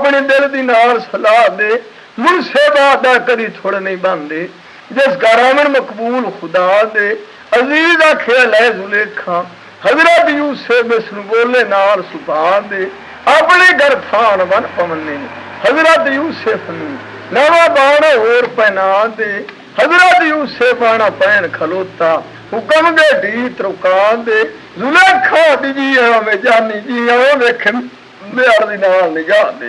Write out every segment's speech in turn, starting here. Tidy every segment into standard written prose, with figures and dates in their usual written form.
अपने दिल दी नाल सलाह दे मुनसे बादा कदी थोड़ नहीं बनदे जिस गारामन मकबूल खुदा दे अजीज आखे लै जुलेखा हजरत यूसुफ बिस्नु बोले नाल सुभा दे अपने घर थान बन पवने हजरत यूसुफ नू नवा बाण होर पहना दे हजरत यूसुफ बाणा पहन खलोता हुक्म दे ढीत रुका दे जुलेखा दी जी में जानी जी आओ वेख मेड़ दी नाल निगाह दे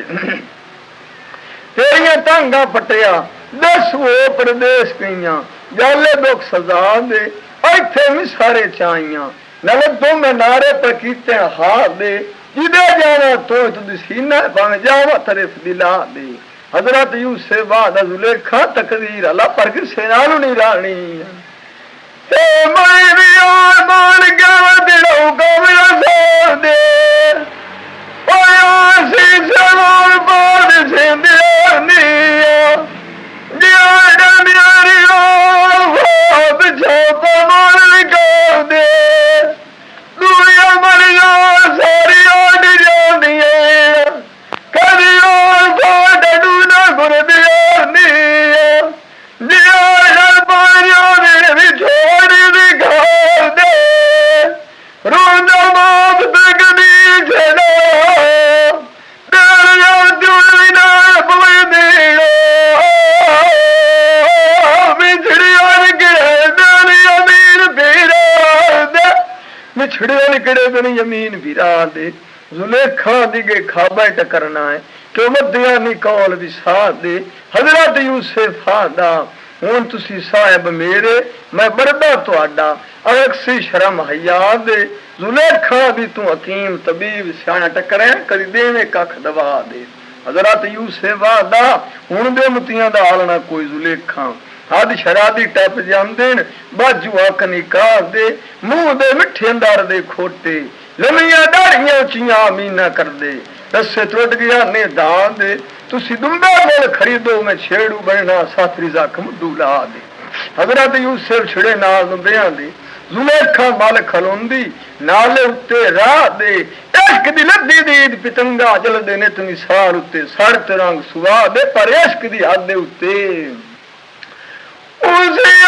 तेरिया टांगा पटिया दस वो प्रदेश गईया जाले दुख सजा दे इथे भी सारे चाइया नल तू मैं नारे पर कीते हाथ दे जिदे जावा तो तुझ सीना भावे जावा तरफ दिला दे हजरत यूसुफ बाद जुलेखा तकदीर अल्लाह पर किसे नाल नहीं रानी ए मैं भी और मान गया दिलों को मेरा साथ दे ओए आसी सवाल बाद से दियानी दिया दियारी ओ बिछो को मान निकाल दे दुनिया मर जा सारी ओड जानी है कदी और बात डूना गुर दियानी दिया हर पारियों में भी छोड़ दिखा दे रोंदा माप तक दी छेड़ा मिछड़े निकड़े बनी यमीन बिरा दे जुलेखा दिगे खाबा टकरना है क्यों मदिया निकौल भी साथ दे हजरत यूसुफ आदा हुन तुसी साहिब मेरे मैं बरदा तुहाडा अक्सी शर्म हया दे जुलेखा भी तू हकीम तबीब सियाणा टकरे कदी देवे कख दवा दे हजरत यूसुफ आदा हुन दे मुतियां दा हाल ना कोई जुलेखा हद शराबी टप जाते बाजू अख निकाल दे मुंह दे मिठे अंदर दे खोटे लमिया दाड़ियां उचिया मीना कर दे रस्से टुट गया ने दान दे तुसी दुंबा मोल खरीदो मैं छेड़ू बनना साथरी जख्म दूला दे हजरत यूसुफ छिड़े नाल दुंबिया दे जुलेखा मल खलोंदी नाले उत्ते राह दे इश्क दी लद्दी दीद पितंगा जलदे ने तुमी सार उत्ते सड़ते रंग सुवा दे पर इश्क दी हद दे उत्ते उसी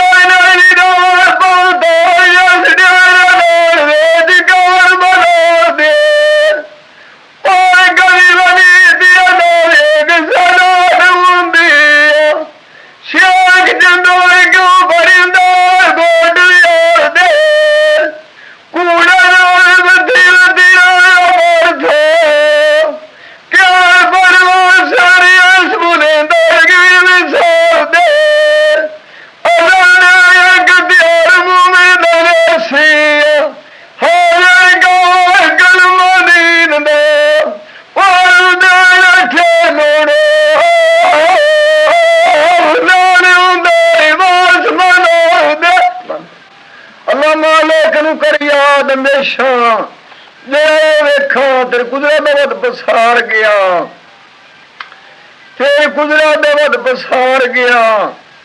पसार गया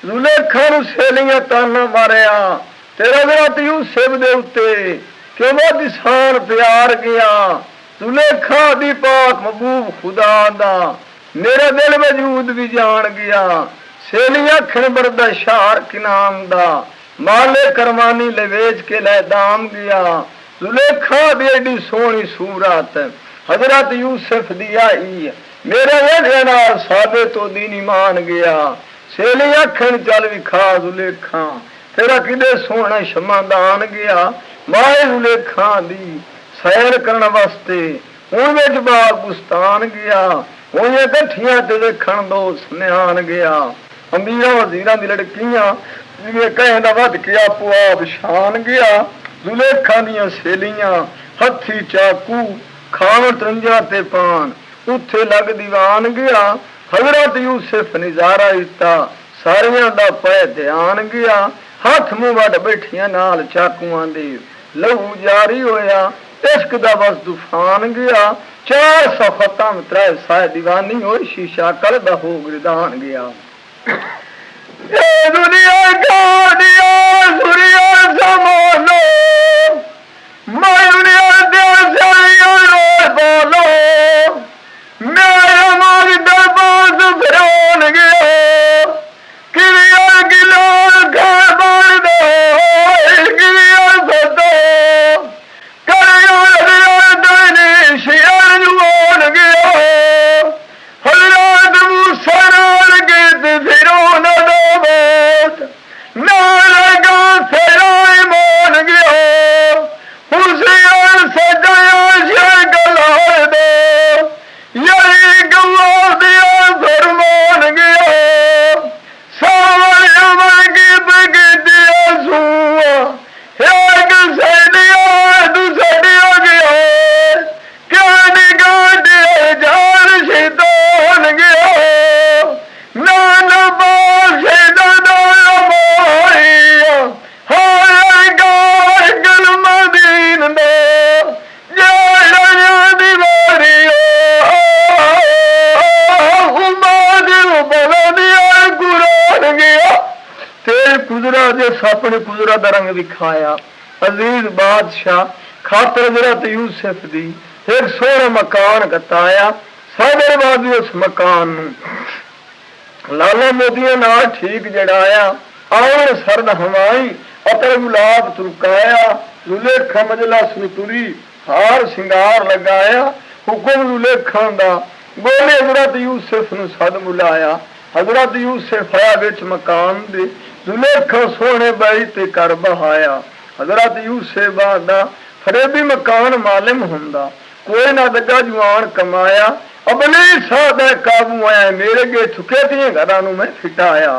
जुलेखा नू सेलियां ताना मारिया तेरा हजरत यूसुफ दे उत्ते क्यों दिसान प्यार गया जुलेखा दी पाक महबूब खुदा दा मेरा दिल वजूद भी जान गया सेलियां खिन बरदा शार किनाम दा माले करमानी ले वेच के ले दाम गया जुलेखा दी एडी सोहनी सूरत हजरत यूसुफ दी आई मेरे वेखे नाल सादे तो दीनी मान गया सेली अखन चल विखा जुलेखा तेरा किदे सोहना शमादान गया माए जुलेखा दी सैर करने वास्ते हुण विच बाग बुस्तान गया हुण कट्ठियां ते देखण दो स्नेहान गया अमीरा वजीरां दी लड़कियां जिवें कहंदा वध के आपो आप शान गया जुलेखा दियां सेलियां हथी चाकू खाण तरंजा ते पान उत्थे लग दीवान गया हजरत यूसुफ नजारा इता सारियां दा पै ध्यान गया हाथ मुंह वड बैठियां नाल चाकुआं दे लहू जारी होया इश्क दा बस तूफान गया 400 खत्म 300 दीवानी हो शीशा कल दा हो गिरदान गया ए दुनिया का दिया सूर्या जमानो मैं दुनिया दे बोलो मेरा मार गुजरा जिस अपनी कुदरत का रंग विखाया। अजीज बादशाह खातर हजरत यूसुफ दी एक सोहना मकान गताया। सादर बाजी उस मकान लाला मोदिया नाल ठीक जड़ाया। आवन सरद हवाई अतर गुलाब तुरकाया। जुलेखा मजलस तुरी हार सिंगार लगाया। हुक्म जुलेखा दा बोले हजरत यूसुफ नू सद बुलाया। हजरत यूसुफ आया विच मकान दे। जुलेखा सोहने बाई ते कर बहाया। हजरत यूसुफ दा फरेबी मकान मालिम हुंदा कोई ना दगा जुआन कमाया। अपने सादा काबू आया मेरे गे चुके दिए घरां नू मैं फिटाया।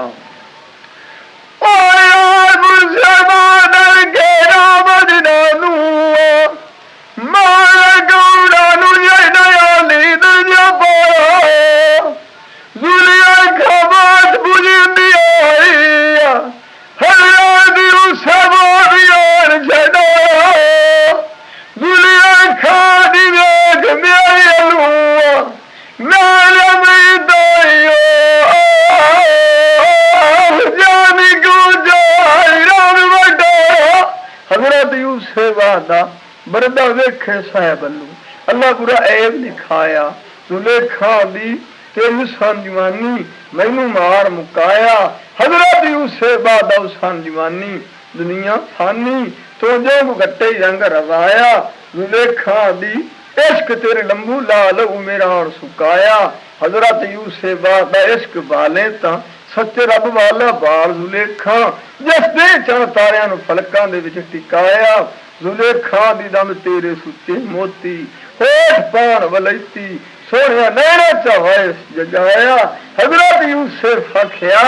बरदा वेखे साहब अल्लू अल्लाह बुरा ऐब लिखाया। जुलेखा दी तेरी उसान जवानी मैनू मार मुकाया। हजरत यूसुफ बाद उसान जवानी दुनिया फानी तो जो गट्टे रंग रवाया। जुलेखा दी इश्क तेरे लंबू लाल मेरा और सुकाया। हजरत यूसुफ बाद इश्क बाले ता सच्चे रब वाला बाल जुलेखा जिस दे चन तारियां नू फलकां दे विच टिकाया। जुलेखा दी दम तेरे सुते मोती होठ पान वलैती सोहणिया नैना चवाए जगाया। हजरत यूसुफ आख्या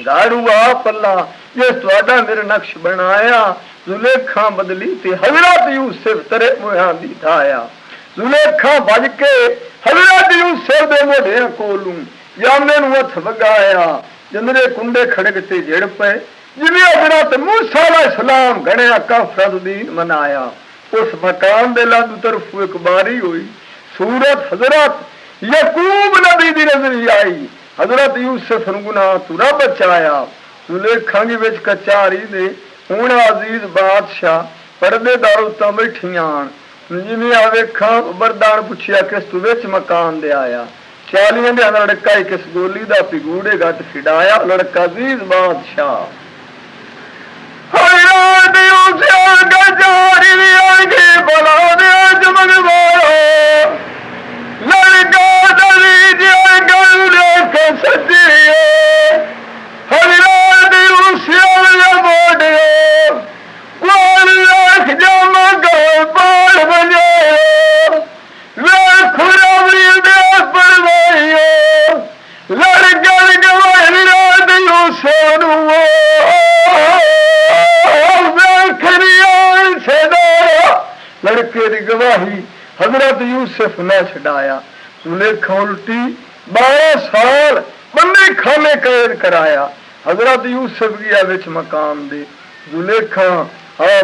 गाड़ू आ पल्ला जिस तुहाडा मेरे नक्श बनाया। जुलेखा बदली ते हजरत यूसुफ तेरे मुहां दी धाया। जुलेखा भज के हजरत यूसुफ दे मोढियां कोलू यामे नू हथ वगाया। जंदरे कुंडे खड़क ते जड़ पे जिन्हें हजरत मूसा अलैहिस्सलाम गणिया काफर दीन मनाया। उस मकान दे लादू तरफ एक बारी हुई। सूरत हजरत यकूब नबी दी नजर आई। हजरत यूसुफ नू गुनाह तू रब बचाया। जुलेखा दी विच कचारी दे हुण अजीज बादशाह परदेदार उत्ता बैठियां जिन्हें आवेखा बरदान पुछिया किस तू विच मकान दे आया। 40 दे लड़का किस गोली दा पिगूड़े गट खिडाया। लड़का अजीज बादशाह लड़के की गवाही हजरत यूसुफ ने छड़ाया। जुलेखा उल्टी 12 साल बंदी खाने कैद कराया। हजरत यूसुफ गया विच मकान दे। जुलेखा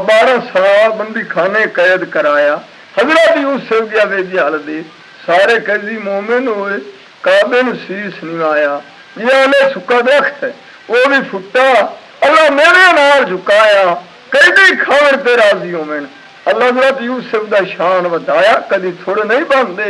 12 साल बंदी खाने कैद कराया। हजरत यूसुफ गया वे जल दे। सारे कैदी मोमिन हुए। काबे नू शीश निवाया। ये सुक्का दरख्त है वो भी फुटा। अल्लाह मेरे नाल झुकाया। कैदी खावर ते राजी होवन। अल्लाह हजरत यूसुफ दा शान बताया कदी थोड़े नहीं बनते।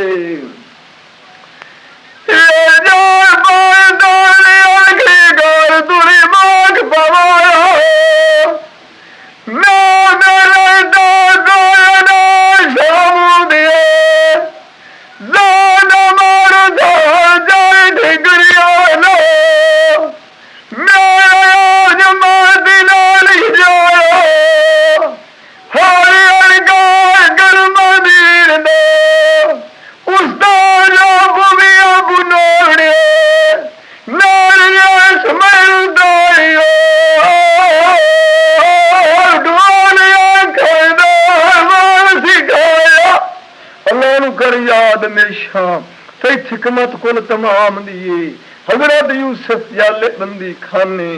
हिकमत कुल तमाम दिए। हजरत यूसुफ जाले बंदी खाने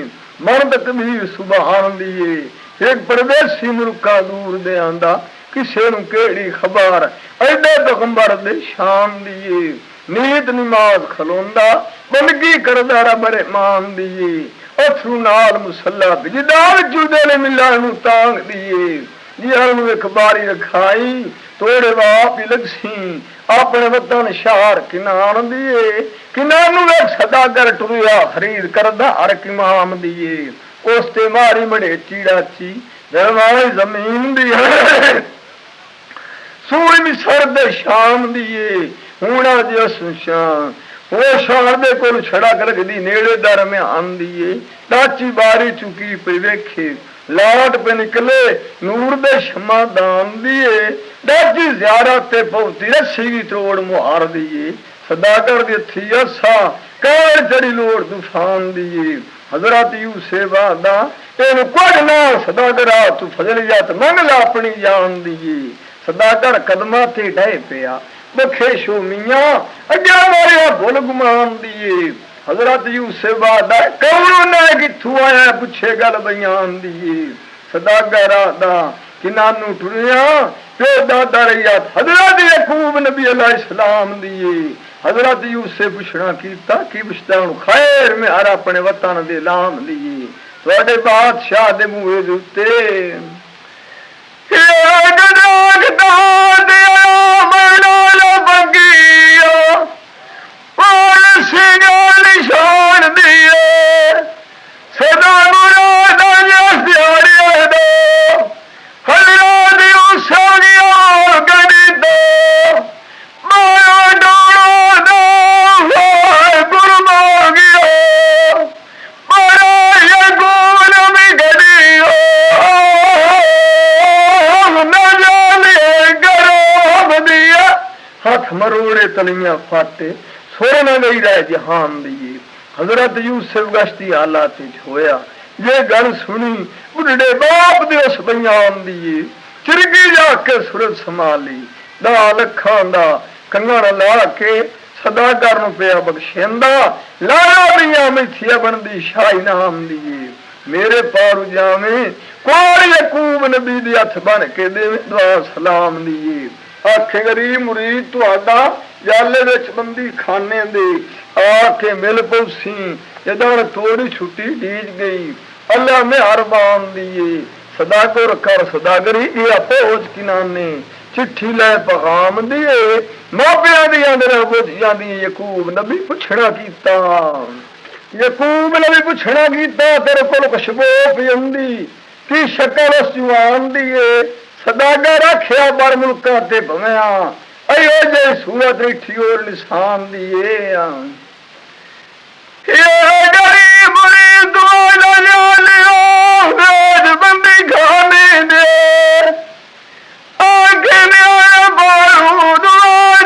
मर्द कबीर सुबहान दिए। एक परदेसी मुल्का दूर दे आंदा किसे नू केड़ी खबर एडे पैगंबर दे शान दिए। नीत नमाज खलोंदा बंदगी करदा रब रहमान दिए। अथरू नाल मुसला बिजदार जुदे ने मिलन तांग दिए जिहन एक बारी रखाई तोड़े बाप ही लगसी अपने वतन शार किनान दिए किनानू एक सदागर टुरिया खरीद करदा हर किमाम दिए उसते मारी मड़े चीड़ाची दरवाई जमीन दी सूई भी सर्द शाम दिए हूणा जस शाम वो शार दे कोल छड़ा कर लगदी नेड़े दर में आंदी दाची बारी चुकी पे वेखे लाट पे निकले नूर दे शमा दान दिए दाची ज़ियारत ते पहुंची रस्सी की तोड़ मुहार दिए सदाकर दे थी असा काल चढ़ी लोड़ तूफान दिए हजरत यूसुफ वादा तेन कुछ ना सदाकरा तू फजल जात मंग ला अपनी जान दिए सदाकर कदमा ते डे पिया बखे शो मियां अजा मारे भुल गुमान दिए हजरत यूसुफ वादा कौन ना किथू आया पुछे गल बयान दिए सदागर आदा कि नानू टुरिया प्यो दादा रहिया हजरत याकूब नबी अलैहिस्सलाम दिए हजरत यूसुफ पुछना कीता कि पुछदा हूं खैर में हर अपने वतन दे लाम दिए तुहाडे बादशाह दे मूहे दे उत्ते निशान दिए सदा मुराद मरोड़े तलियां फाटे सोरे न गई रहे जहान दिए हजरत यूसुफ गश्ती हालात होया ये गल सुनी बुढ़े बाप दे उस बयान दिए चिरगी जाके सूरत संभाली दा लखां दा कंगण ला के सदागर नूं पिया बख्शेंदा लाया मियां मिथिया बनदी शाही नाम दिए मेरे पारू जावे कोई याकूब नबी दे हथ बन के देवे दुआ सलाम दिए आखे गरीब मुरीद तुहाडा जाले विच बंदी खाने दे आके मिल पौसी जदन थोड़ी छुट्टी डीज गई अल्लाह मेहरबान दिए सदागर कर सदागरी ये पहुंच किनाने चिट्ठी लै पैगाम दिए मापिया दी अंदर बुझ जांदी याकूब नबी पुछना कीता याकूब नबी पुछना कीता तेरे कोल खुशबू पियंदी की शक्ल उस जवान दिए सदागर आख्या बर मुल्का ते भवया अयो जे सूरत रिठी और निशान दिए गरीब बंदी खाने दे आगे बारूद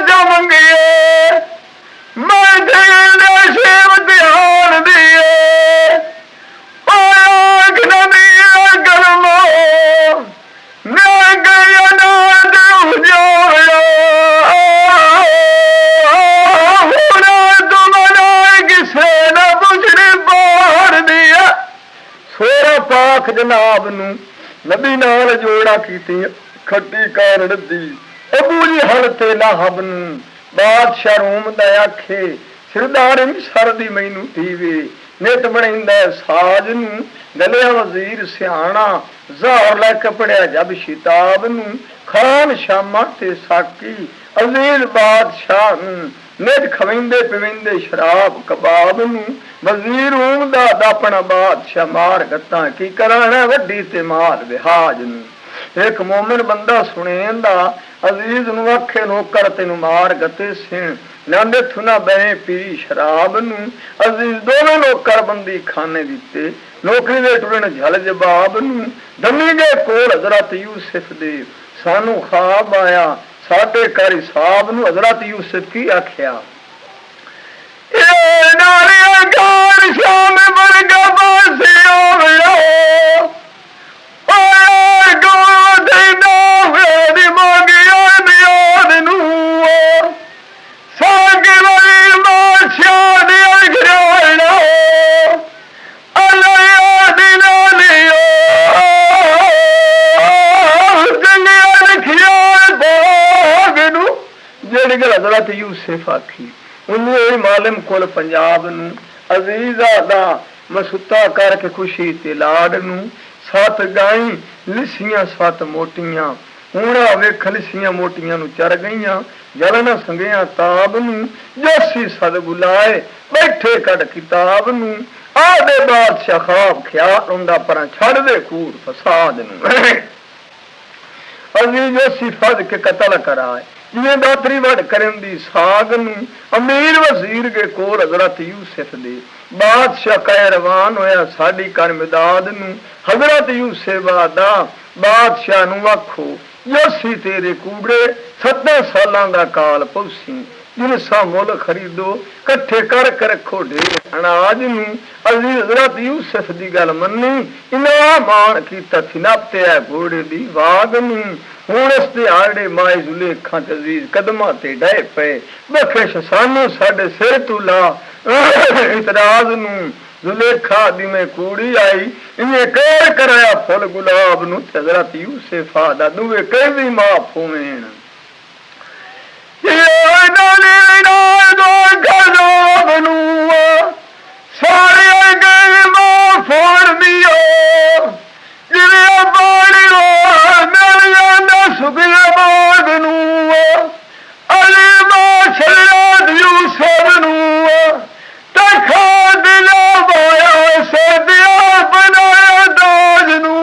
जम गए मैं शिव ध्यान दिए गर्मो पाख जनाब नू नबी नाल जोड़ा कीती खट्टी कार दी अबू जी हल ते लाहब नू बादशाह रोम दा आखे सिरदार सरदी मैनू दीवे नित बनैंदा साज नू गलिया वजीर सियाणा ज़हर लैके पढ़िया जब शिताब नू खान शामा ते साकी अजीज बादशाह नित खवेंदे पिवेंदे शराब कबाब नू वजीर ऊंदा अपना बादशाह मार गत्ता की कराना वड्डी ते माल विहाज नू एक मोमिन बंदा सुनेंदा अजीज नू आखे नौकर तेनू मार गते सिण लांदे थुना बहे पी शराब नू अजीज दोनों नौकर बंदी खाने दिते नौकरी दे टुरन झल जवाब नू दमी दे कोल हजरत यूसुफ दे सानू ख्वाब आया साडे कारी साहब नू हजरत यूसुफ की आख्या शाम वर्गा हजरत यूसुफ आखी उन्हें मालिम कोल पंजाब नू अजीजा दा मैं सुता करके खुशी ते लाड नू, 7 गाई लिसियां 7 मोटियां, हूणा वेख लिसियां मोटियां नू चर गईयां, जल न संगिया ताब नू, जोसी सद बुलाए बैठे कट किताब नू, आदे बादशाह खाब ख्याल उंदा पर छड़ दे कूड़ फसाद नू। अजीज जोसी फद के कतल कराए, जिवें दातरी वड करन दी साग नू, अमीर वजीर के कोल हजरत यूसुफ दे, बादशाह कह रवान होया साडी कर मिदाद नू, हजरत यूसुफ वादा बादशाह नू आखो योसी तेरे कूड़े 7 सालां दा काल पौसी, जिनसा मुल खरीदो कट्ठे कर रखो ढेर अनाज नू। अजीज हजरत यूसुफ दी गल मन्नी, इना मान कीता थिनापते है घोड़े दी वाग नू, हुण इस दिहाड़े माए जुलेखा ते अजीज कदमां ते डे पे, बख्श सानू साडे सिर तू ला इतराज नू। जुलेखा दी में कूड़ी आई, इन्हें कह कराया फुल गुलाब नू, हजरत यूसुफ दा दुए कई भी माफ होवेन। सारे गए माफ होण दियो, जिवें पानी मिल जांदा सुखिया बाग नू, अली बादशाह यूसुफ नू तखा दिला बाया सदिया बनाया दाज नू,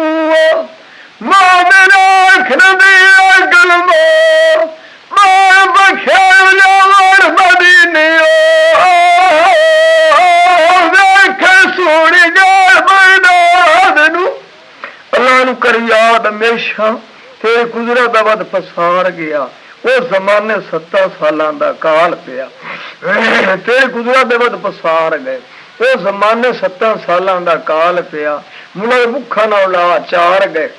मां मेरा अखर दिया गलमो मां बख्या जावर मदीने देख सोनी जाल बरदाद नू। अल्लाह नू कर याद हमेशा तेरे गुजरा दा वद पसार गया, वो जमाने 7 सालां दा काल पिया, तेरे गुजरा दे वद पसार गए, वो जमाने 7 सालां दा काल पिया, मुला भुखा ना उला चार गए,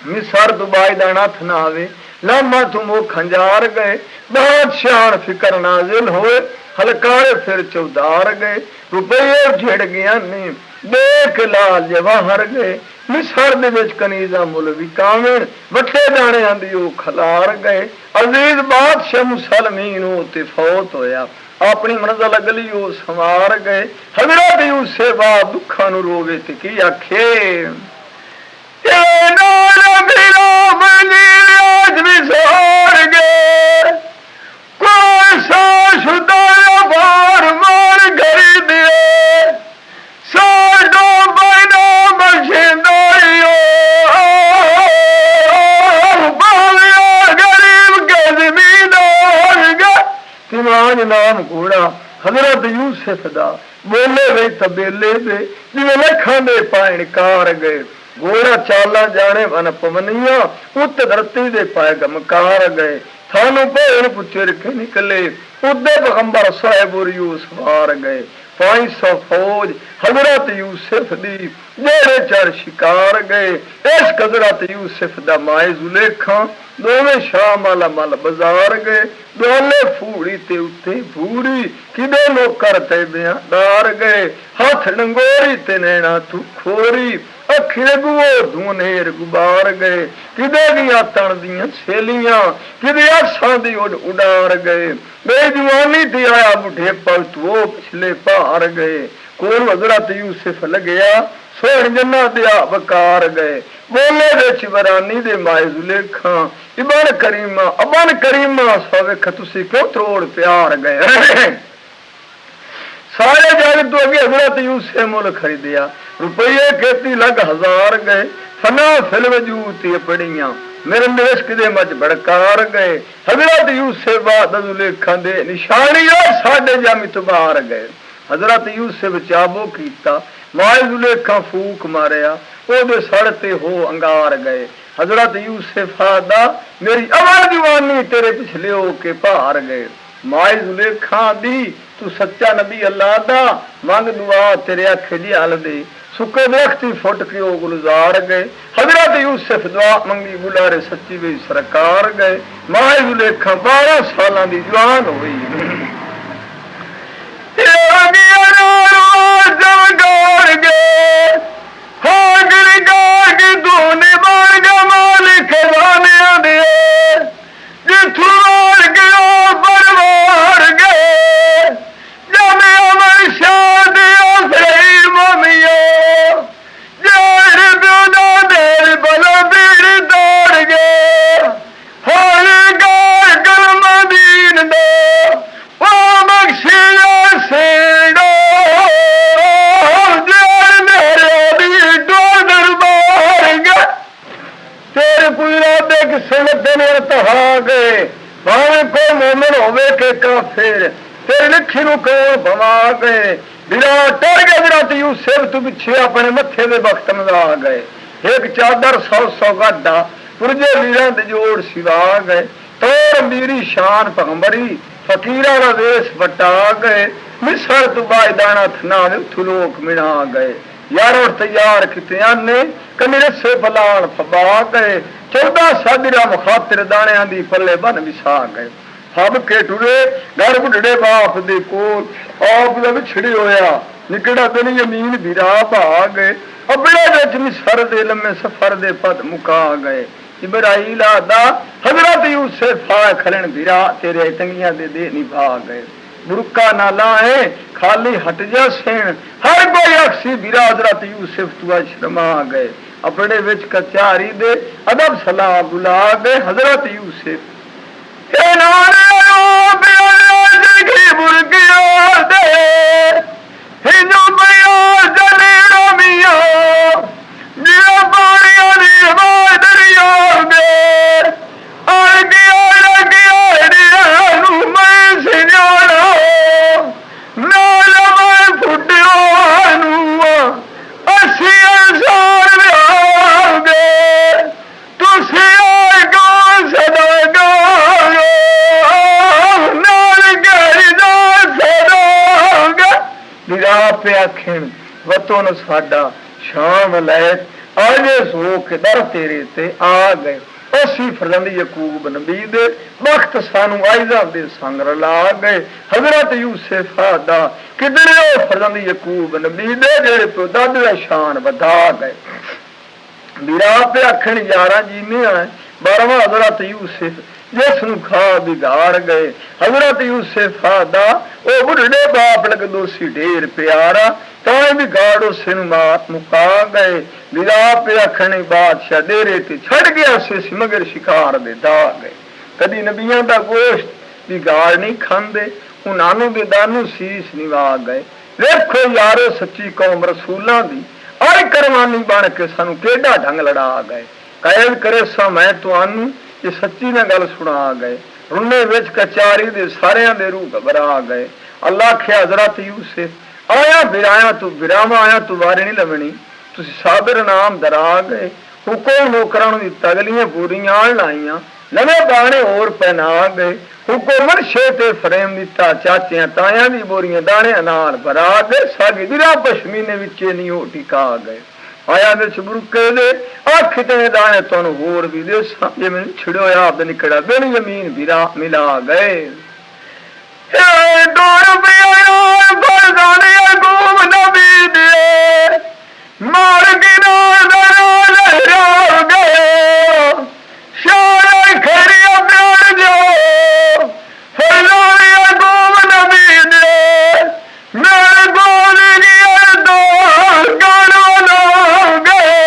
मिसर दुबाई दा नथ ना आवे, लामा तुम वो खंजार गए, बादशाह फिकर नाजिल होए, हलकारे फिर चौधार गए, रुपये झिड़ गया ने देख लाल जवाहर गए, मिसर दे विच कनीजा मुल विकावन, वटे दाने आंदी ओ खलार गए। अजीज बादशाह मुसलमीन ते फौत होया, अपनी मंजिल अगली ओ संवार गए, हजरत यूसुफ दुखा नू रोवे ते की आखे नाम घोड़ा हजरत यूसुफ दा, बोले वे तबेले दे जिवें लखां दे पायण कार गए, घोड़ा चाला जाने वन पवनिया, उत धरती दे पाए गमकार गए, थानू भेड़ पुचर के निकले, उदे पैगंबर साहिब और यूसुफ हार गए, 500 फौज हजरत यूसुफ दी जेड़े 4 शिकार गए, इस हजरत यूसुफ दा माए जुलेखा दोवें शाम वाला मल बाजार गए, दोले फूड़ी ते उत्ते भूरी किदे नौकर ते बयानदार गए, हाथ डंगोरी ते नैना तू खोरी, अखिरे गुओ धूनेर गुबार गए, किदे दियां तन दियां सेलियां किदे आसां दी उड़ उडार गए, बेजवानी ते आया बुढ़े पलत वो पिछले पार गए, कोल हजरत यूसुफ लगया सोहन जन्ना दिया बकार गए, बोले विच वरानी दे माए जुलेखा इबन करीमा सवेख तुसी क्यों त्रोड़ प्यार गए। सारे जग तो अगे हजरत यूसुफ मुल खरीदिया, रुपये 31 लाख हजार गए, फना फिल वजूद पड़ियां मेरे निवेश दे मच बड़कार गए, हजरत यूसुफ बाद जुलेखा दे निशानी साडे जामी तबार गए, हजरत यूसुफ चाबो कीता माए जुलेखा फूक मारिया, ओदे सड़ते हो अंगार गए, हजरत यूसुफ दा मेरी अवल दीवानी तेरे पिछले हो के पार गए, माए जुलेखा दी तू सच्चा नबी अल्लाह दा मंग दुआ तेरे आखे दी हल दे, सुके दरख्ती फुट के ओ गुलजार गए, हजरत यूसुफ दुआ मंगी बुलारे सच्ची वे सरकार गए, माए जुलेखा 12 सालां दी जवान हुई। काफिर तेरे लिखी नू कौन भमा गए विराट टल गए विराट यूसुफ तू पिछे अपने मथे दे वक्त मजा गए एक चादर 100 गाडा पुरजे वीरां दे जोड़ सिवा गए तोर मेरी शान पैगंबरी फकीरा दा वेश बटा गए मिसर तू बायदाना थना उथु लोक मिना गए यार और तैयार किते आने कमीरे से बलाल फबा गए 14 सादिरा मुखातिर दाणियां दी पल्ले बन विसा गए फब के टुरे घर बुढ़े बाप दे कोल आप दा विछड़े होया निकड़ा दिन यमीन बिरा भा गए अबड़े विच मिसर दे लम्मे सफर दे पद मुका गए इब्राहील आदा हजरत यूसुफ खलन बिरा तेरे तंगियां दे निभा गए बुरका ना लाए खाली हट जा सेन हर कोई अक्सी बिरा हजरत यूसुफ तू शर्मा गए अपने विच कचारी दे अदब सलाह बुला गए हजरत यूसुफ वतन साडा शाम लैत आजे सो के दर तेरे ते आ गए उसी फरजंद यकूब नबी दे वक्त सानू आइजा दे संग रला गए हजरत यूसुफ दा किधरे ओ फरजंद यकूब नबी दे जेड़े पे दादे दा शान बधा गए बिरा पे आखण यारा जीने आए 12वां हजरत यूसुफ जिसनू खा बिगाड़ गए हजरत यूसुफ दा ओ बुढ़े बाप लग दोषी ढेर प्यारा बिगाड़ उसे मुका गए बिरा पे आखने बादशाह डेरे ते छड़ गया से मगर शिकार दे दा गए कदी नबियां दा गोश्त बिगाड़ नहीं खांदे उन्होंने दे दानू शीश निवा गए देखो यारो सच्ची कौम रसूलां दी आई करवानी बन के सानू केड़ा ढंग लड़ा गए कैद करे सा मैं तुहानू ये सच्ची ना गल सुना गए रुन्ने विच कचारी दे सारियां दे रूह घबरा गए अल्लाह खे हजरत यूसुफ आया बिराया तू बिरावा आया तू वारी नहीं लवनी तुसी साबिर नाम दरा गए हुकुम नौकरां दी तगलियां पूरियां लाइयां नवे बाणे और पहना गए हुकुम शे ते फ्रेम दिता चाचियां तायां दी बोरियां दाणे नाल भरा गए सागी बिरा पश्मीने विचे नहीं हो टिका गए आया दे चबरुके दे अख ते दाणे तन होर भी दे जे मैं छिड़ो आप निकड़ा बिन यमीन बिरा मिला गए मार गिरा गए शार खड़िया प्यार जो फरजानिया गोम नबी दे मेरे बोल गया दो गाना लो गए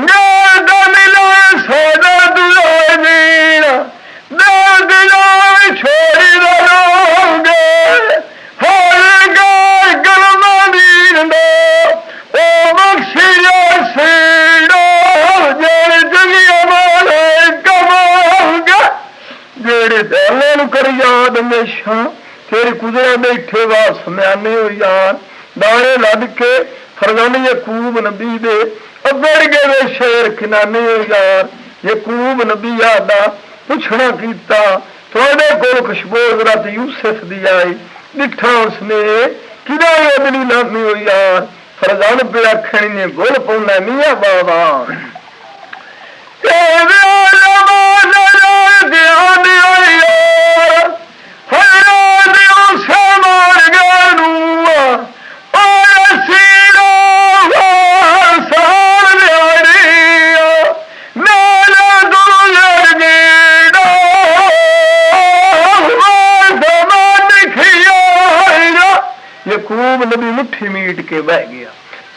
गाना मिला सोदा दुआ मीरा दर्द लो छोड़ी दरोगे हर गाय गलमा दीन दो ओ बख्शिया सीड़ो जेड़े जंगिया वाले कमाओगे जेड़े दहले कर याद हमेशा तेरे कुदरा बैठे वास म्याने हो यार दाने लद के फरजान यकूब नबी दे अगड़ गए शेर खिनाने हो यार यकूब नबी आदा पुछना कीता थोड़े कोल खुशबू हजरत यूसुफ दी आई दिठा उसने किदा अदली लामी हो यार फरजान पे आखनी ने बोल पौना मियां बाबा यकूब नबी मुट्ठी मीट के बह गया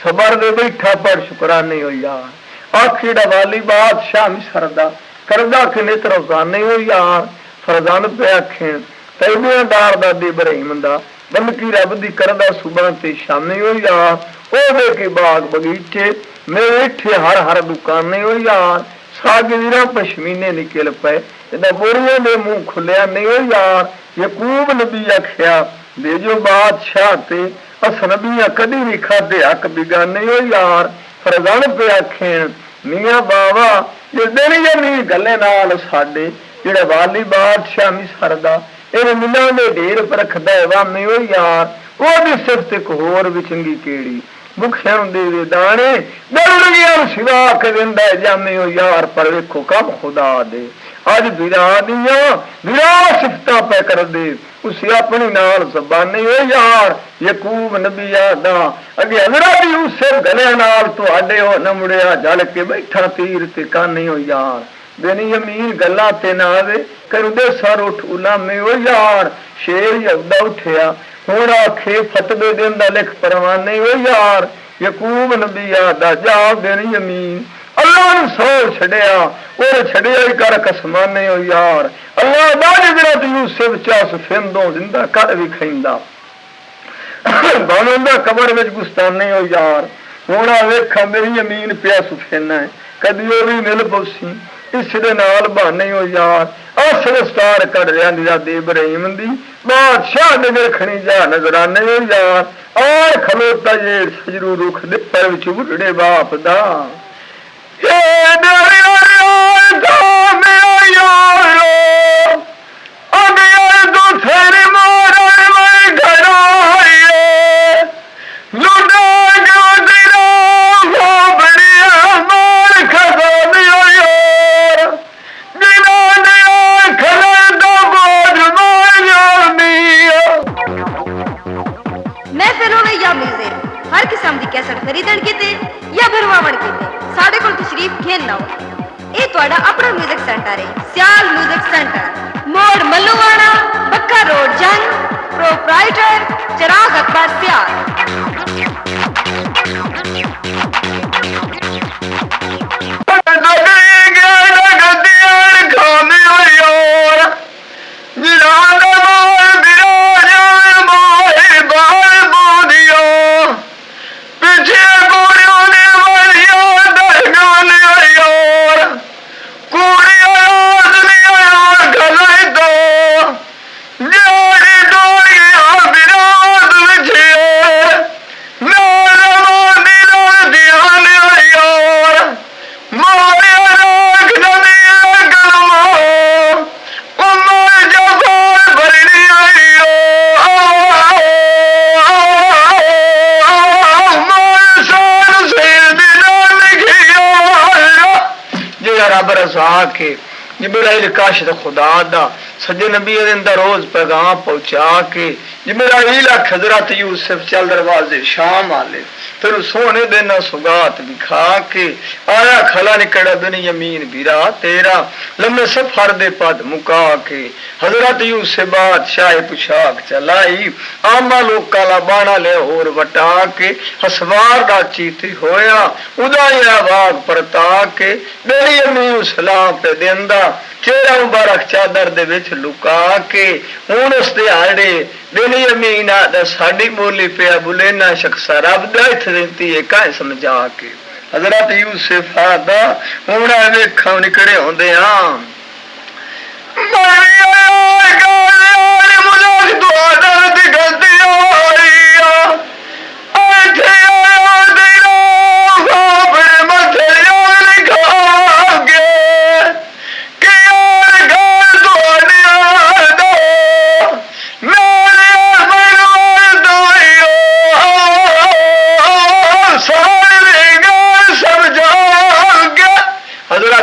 सबर दे बैठा पर शुकराने हो यार आखिड़ा वाली बादशाह मिसर दा करदा के नेत्र उजाने हो यार फरजान पे आखें तैबियां दार दादी इब्राहिम दा बंदकी रब दी करदा सुबह ते शामे हो यार ओदे के बाग बगीचे मेरे इठे हर हर दुकाने हो यार सागीरा पश्मीने निकल पे बोरियां दे मुंह खुलिया नहीं हो यार यकूब नबी आख्या भेजो बादशाह ते अस नबिया कदी नहीं खादे हक बिगाने हो यार। फरजान पे आखेन मियाँ बाबा जिस दिन यमीन गले नाल साडे जेड़ा वाली बादशाह मिसर दा इन मिलां दे ढेर पर रखदा है वामे हो यार। ओदी सिफत एक होर भी चंगी केड़ी भुखिया दे दाने दलगिया सिवा के दिंदा है जामे हो यार। पर वेखो कम खुदा दे अज बिरा दिया बिरा सिफत पे कर दे उसे अपनी नाल जबानी हो यार। यकूब नबी आदा अगे हजरत यूसुफ गले नाल तुहाडे हो न मुड़िया जल के बैठा तीर ते कानी हो यार। बेनी यमीन गल्ला ते ना आवे करू दे सर उठ उलामे हो यार। शेर यहूदा उठिया हुण आखे फतवे देंदा लिख परवाने हो यार। यकूब नबी आदा जा बेनी यमीन अल्लाह सौ छड़िया और छड़िया ही कर कसमाने हो यार। अल्लाह हजरत यूसुफ चास फिंदो जिंदा कर भी खैंदा बानों कबर में गुस्ताने हो यार। हुण वेखा मेरी यमीन पिया सुफेना है कदी वो भी मिल पौसी इस दे नाल बहाने हो यार। असरस्तार कढ़ रहा निरादे इब्राहिम दी बादशाह दे रखनी जा नजराने हो यार। और खलोता जे सजरू रुख दे पर विच बुढ़े बाप दा हर किस्म की कैसेट खरीदण कीते या भरवावण कीते साडे कोल तशरीफ घेन लाओ। ये तुहाडा अपना म्यूजिक सेंटर है सियाल म्यूजिक सेंटर मोड़ मल्लूवाड़ा बक्का रोड जंग प्रोप्राइटर चिराग अकबर सियाल। के जिब्राइल काशिद खुदा दा सजे नबी अंदर रोज पैगाम पहुंचा के जिब्राइल हजरत यूसुफ चल दरवाजे शाम आले फिर सोने देना सुगात दिखा के आया खला निकड़ा बिन यमीन बिरा तेरा लम्बे सफर दे पद मुका के हजरत यूसुफ बादशाह पुछाक चलाई आमा लोका ला बाणा ले और वटा के हसवार दा चीती होया उदाया वाग परता के बेरी यमीन सलाम पे देंदा चेहरा मुबारक चादर दे विच लुका के हुण उस दिहाड़े बिन यमीन आदा साडी बोली पिया बुलेना शख्स रब दा इथ देती है काहे समझा के हजरत यूसुफ आदा हुण वेखा निकड़े होंदे हां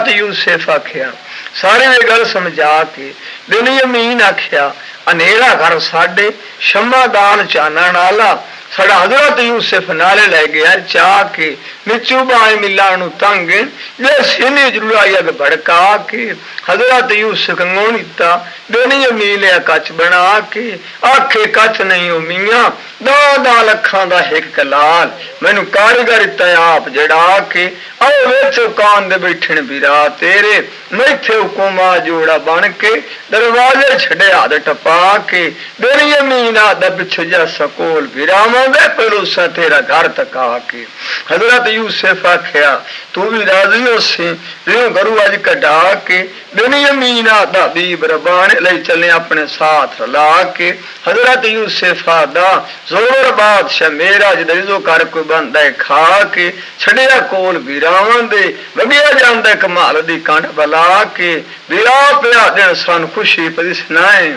यूसुफ आख्या सारे वे गल समझा के बिन यमीन आख्या अनेरा घर साडे शमादान चानण आला साडा हजरत यूसुफ नाले ले गया चाह के निचू बाई मिला तंग जे सीने जरूर अग भड़का के हजरत यूसुफ कंगोनीता बिन यमीन लिया कच बना के आखे कच नहीं हो मियां दा लखा दा एक कलाल मैनू कारीगर तयाप जड़ा के आओ विच कान दे बैठन बिरा तेरे मैथे हुकुमा जोड़ा बन के दरवाजे छड़े हाथ टपा के बिन यमीन आदा पिछ जा सकोल बिरावा दे पलोसा तेरा घर तक आके हजरत यूसुफ आख्या तू भी राजी होसी रियो घरू अज कढ़ा के बेनियामीन आदा बीब रबान ले चले अपने साथ रला के हजरत यूसुफ आदा जोर बादशाह मेरा जदो कर कोई बंदा खा के छड़िया कोल वीरावां दे वगिया जांदा कमाल दी कंड बला के वीरा पिया दिन सन खुशी पदी सुनाए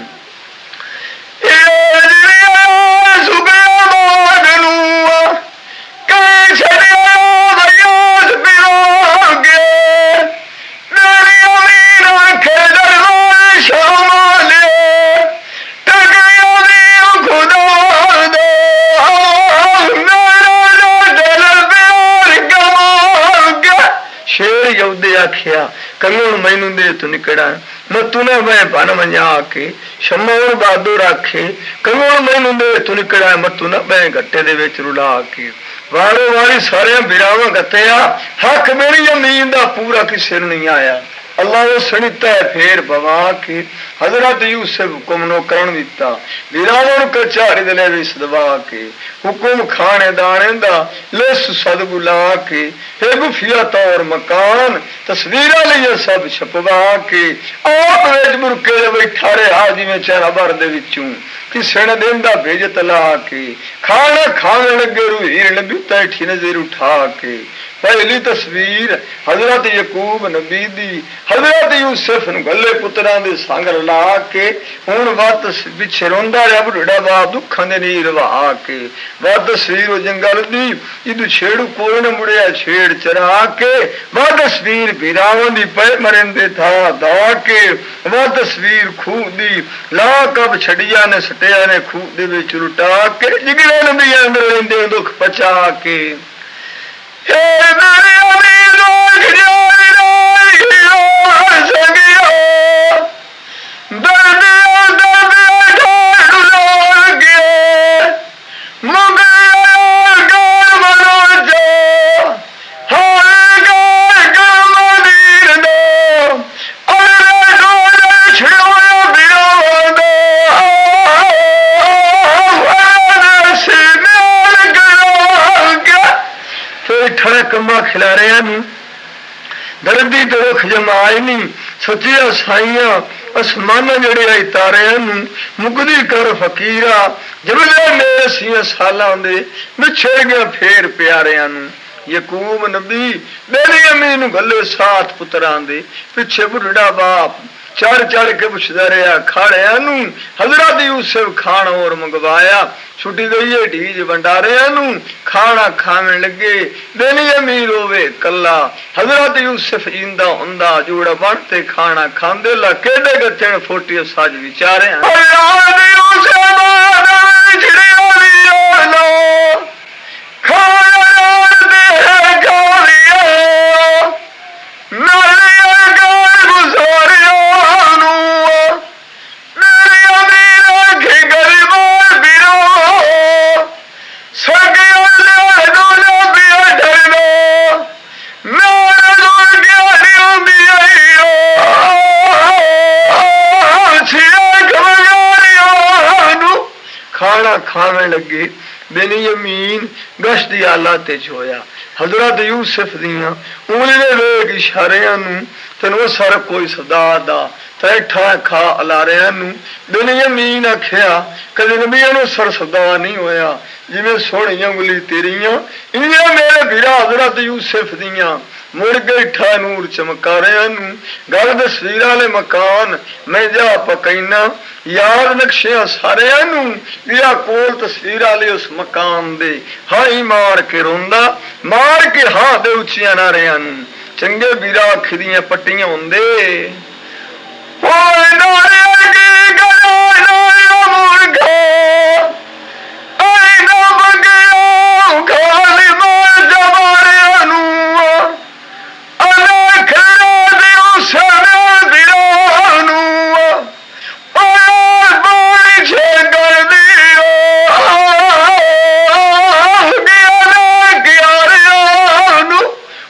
आख्या कंगण मैनू दे तू निकड़ा मत्तू ना मैं बन मजा के शमौन बहादुर आखे कंगण मैनू दे तू निकड़ा मत्तू ना मैं गट्टे दे विच रुला के वारो वारी सारे बिरावां गत्तिया हक मेरी जमीन दा पूरा किसे नूं नहीं आया अल्लाह वो सुनिता है फिर बवा के हजरत यूसुफ हुक्म नो करण दिता वीरावां कचारी दे ले सदवा के हुक्म खाने दाने दा लिस सद बुला के हे गुफिया तौर मकान तस्वीरां लिए सब छपवा के आप विच मुरके बैठा रहा जिवें चेहरा भर दे विचों किसे ने देंदा भेज तला के खाना खाने लगे रूहीर नबी तैठी नजर उठा के पहली तस्वीर हजरत यकूब नबी दी हजरत यूसुफ नूं गले पुत्रां दे संग ला के हुण वत पिछे रोंदा रहा बुढ़ा बाप दुखां दे नीर वहा के वत तस्वीर जंगल दी इदू छेड़ू कोई न मुड़िया छेड़ चरा के वह तस्वीर वीरावां दी पै मरन दे था दा के वह तस्वीर खूह दी ला कब छड़िया ने सटिया ने खूह दे विच लुटा के जिगरे नबी अंदर लेंदे दुख पचा के कमा खिला रहा दर्दी तो रुख जमाए नहीं सचिया साइया आसमाना जड़े आई तारे मुकदी कर फकीरा जबले मेरे सिया साल दे बिछड़ गया फेर प्यारे यकूब नबी मेरी अम्मी नूं गले साथ पुत्रां दे पिछे बुढ़ा बाप चढ़ चढ़ के पुछदा रहा खाड़िया हजरत यूसुफ खाना और मंगवाया छुट्टी गई है ढीज भंडारिया खाना खावे लगे बेनी अमीर होवे कला हजरत यूसुफ इंदा उंदा जोड़ा बनते खाना खांदे ला केडे गत्थे फोटी साज विचारे खाना खावे लगे बेनियामीन गश दी हालत होया हजरत यूसुफ दियां उंगली दे वेग इशारियां नूं तैनूं असर कोई सरदार दा तैठा खा अलारियां नूं बेनियामीन आखिया कदे नबियां नूं असर सरदार नहीं होया जिवें सोहणियां उंगली तेरियां इवें मेरे वीरा हजरत यूसुफ दियां मुड़ गई ठा नूर चमकारिया गल तस्वीर वाले मकान मैं जा पकैना याद नक्शिया सारिया या कोल तस्वीर वाले उस मकान दे हाई मार के रोंदा मार के हां दे उचिया नारिया चंगे वीरा अख दियां पट्टियां होंदे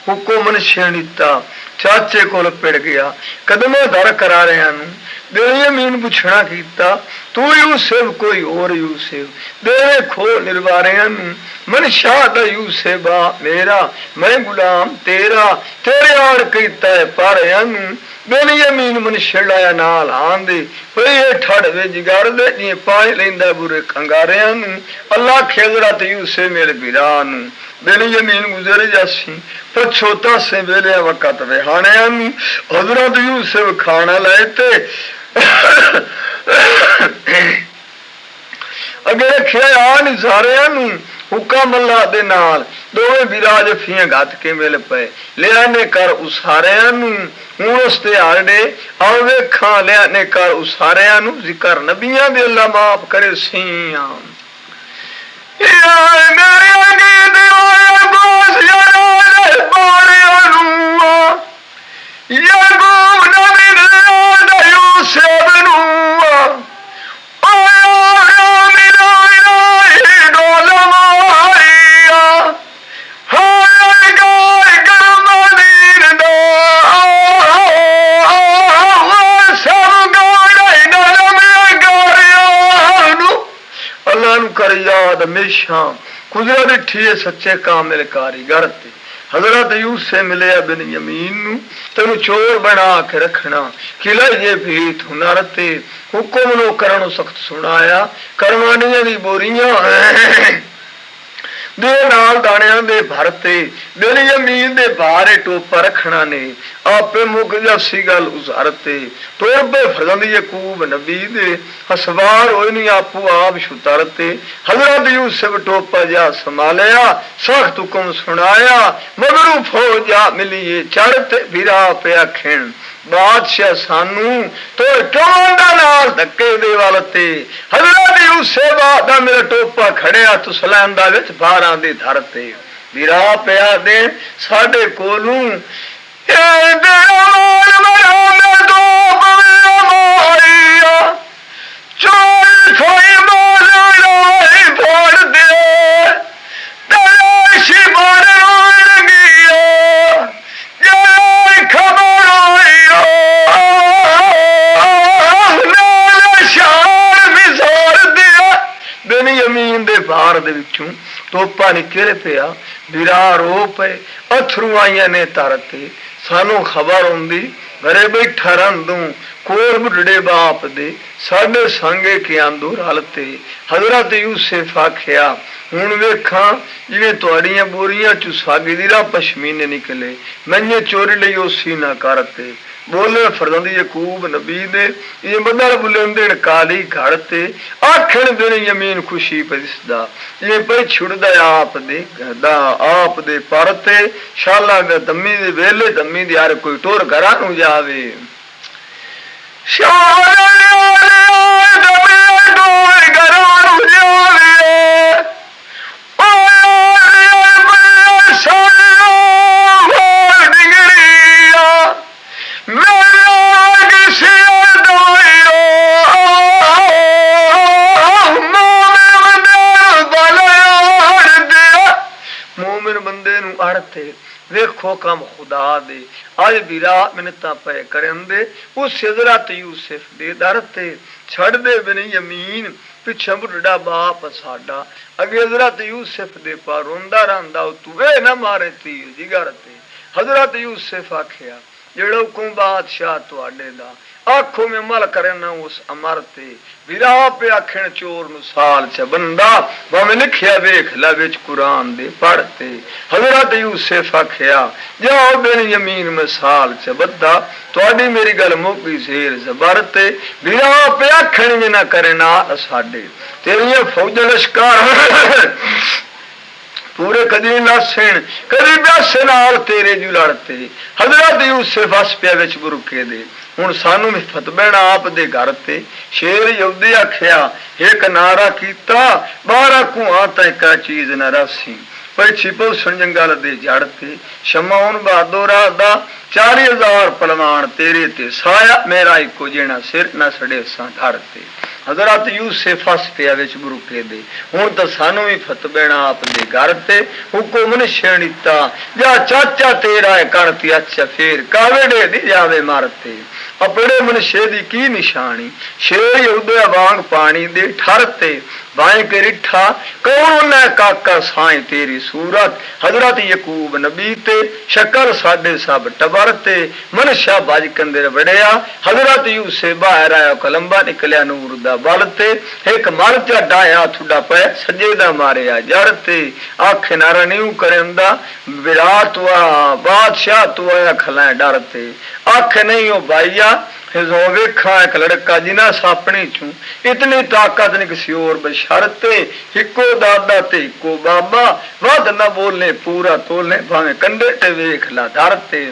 हुकुम निता चाचे को पिड़ गया कदमों दर करा रहा बेनी यमीन पुछना कीता तू यूसुफ कोई और यूसुफ दे खो निर्वारियां मन शाह दा यूसुफ मेरा मैं गुलाम तेरा तेरे आड़ कीता है पारियां बेनी यमीन मन छिड़ाया नाल आंदे ये ठड़ वे जिगर दे जी पानी लेंदा बुरे कंगारियां अल्लाह खेजरा ते यूसुफ मेरे बिरा बेनी यमीन गुजर जासी पछोता से वेले वक़्त वेहाने हजरत यूसुफ खाना लाए ते अगे रखिया आ निजारिया हुक्म अल्लाह दे नाल दोवें बिराज फियां गत के मिल पे लियाने कर उसारिया हूं उस दिहाड़े आओ वेखा लियाने कर उसारिया जिक्र नबियां दे अल्लाह माफ करे सिया कर याद हमेशा कुदरत डिठी सच्चे कामिल कारीगर ते हजरत यूसुफ मिले बिन यमीन तेन चोर बना के रखना किला ये भीत हुनर ते हुक्म नो करन सख्त सुनाया करवानियां दी बोरियां दे नाल दाणियां दे भरते बिन यमीन दे बाहरे टोपा रखना ने आपे मुक जासी गल उजारते तोबे फरजंद यकूब नबी दे हसवार होई नहीं आपू आप शुतरते हजरत यूसुफ टोपा जा संभालिया सख्त हुक्म सुनाया मगरू फौजा मिलिए चढ़ते बिरा पे आखिन बादशाह सानू तो क्यों नाल धक्के दे वालते हजरत यूसुफ दा मेरा टोपा खड़िया तुसलैन दा विच 12 दी धरते बिरा पिया दे साडे कोलू टोपा निकल पिया बिरा रो पे अथरू आईया ने तरते सानू खबर आंदी घरे बैठा रंदू कोल बुढ़े बाप दे साडे संगे के आंदू रलते हजरत यूसुफ आखिया हुण वेखा जिवें तुहाड़ियां बोरियां चू सागी दी राह पशमीने निकले मैंने चोरी लई ओसी ना करते बोले फरजंद यकूब नबी दे ये बदल बुलंदे काली घड़ते आखण बिन यमीन खुशी परिसदा ये पे छुड़दा आप दे परते शाला दे दम्मी दे वेले दम्मी दे यार कोई टोर घरा नु जावे शाला दम्मी टोर घरा नु जावे वेखो कम खुदा दे आज बिरा मिन्नतां पे करन दे उस हजरत यूसुफ दे दर ते छड़ दे बिन यमीन पिछे बुढ़ा बाप साडा अगे हजरत यूसुफ दे पर रोंदा रंदा तू वे ना मारे तीर जिगर ते हजरत यूसुफ आखिया जेड़ा हुकुम बादशाह तुहाडे दा आखो में अमल करना उस अमर ते बिरा पे आखण चोर नु साल च बंदा भावे लिखिया वेख ला विच कुरान दे पढ़ते हजरत यूसुफ आखिया जाओ बिन यमीन में साल च बद्दा तुहाडी मेरी गल मुकी शेर जबर ते बिरा पे आखण ना करे ना साडे तेरियां फौज लश्कर पूरे कदी नासन कदी ब्यास नाल तेरे जू लड़ते हजरत यूसुफ हस पिया विच बुरके दे हुण सानू मिफत बैणा आप दे घर ते शेर यहूदी आखिया एक नारा कीता 12 कुआं तय का चीज न रसी पर छिपो जंगल दे जड़ ते शमौन बहादुर दा 40,000 पलवान तेरे ते साया मेरा इको जेना सिर न सड़े सा धर ते हजरत यूसुफ फस पिया विच बुरके दे। हुण तां सानू भी फत बैणा अपने घर ते हुकुम ने छेड़ीता जा चाचा तेरा है करती अच्छा फिर कावेड़े दी जावे मारते अपने मनशे दी की निशानी शेर उदय वांग पानी दे ठरते बाएं के रिठा कौन ने काका साई तेरी सूरत हजरत यकूब नबी ते शक्ल साडे सब टबर ते मनशा बज कंदे वड़िया हजरत यूसुफ बाहर आया कलंबा निकलिया नूर दा बल ते एक मर डाया थुड़ा पै सजे दा मारिया जड़ ते आखे नारा न्यू करंदा विराट वा बादशाह तू आया खला डर ते आखे नहीं हो भाईया वेखा एक लड़का जिना सापनी चू इतनी ताकत नहीं किसी और बशरते इको दादा ते इको बाबा वध न बोलने पूरा तोलने भावे कंडे ते वेख ला धरते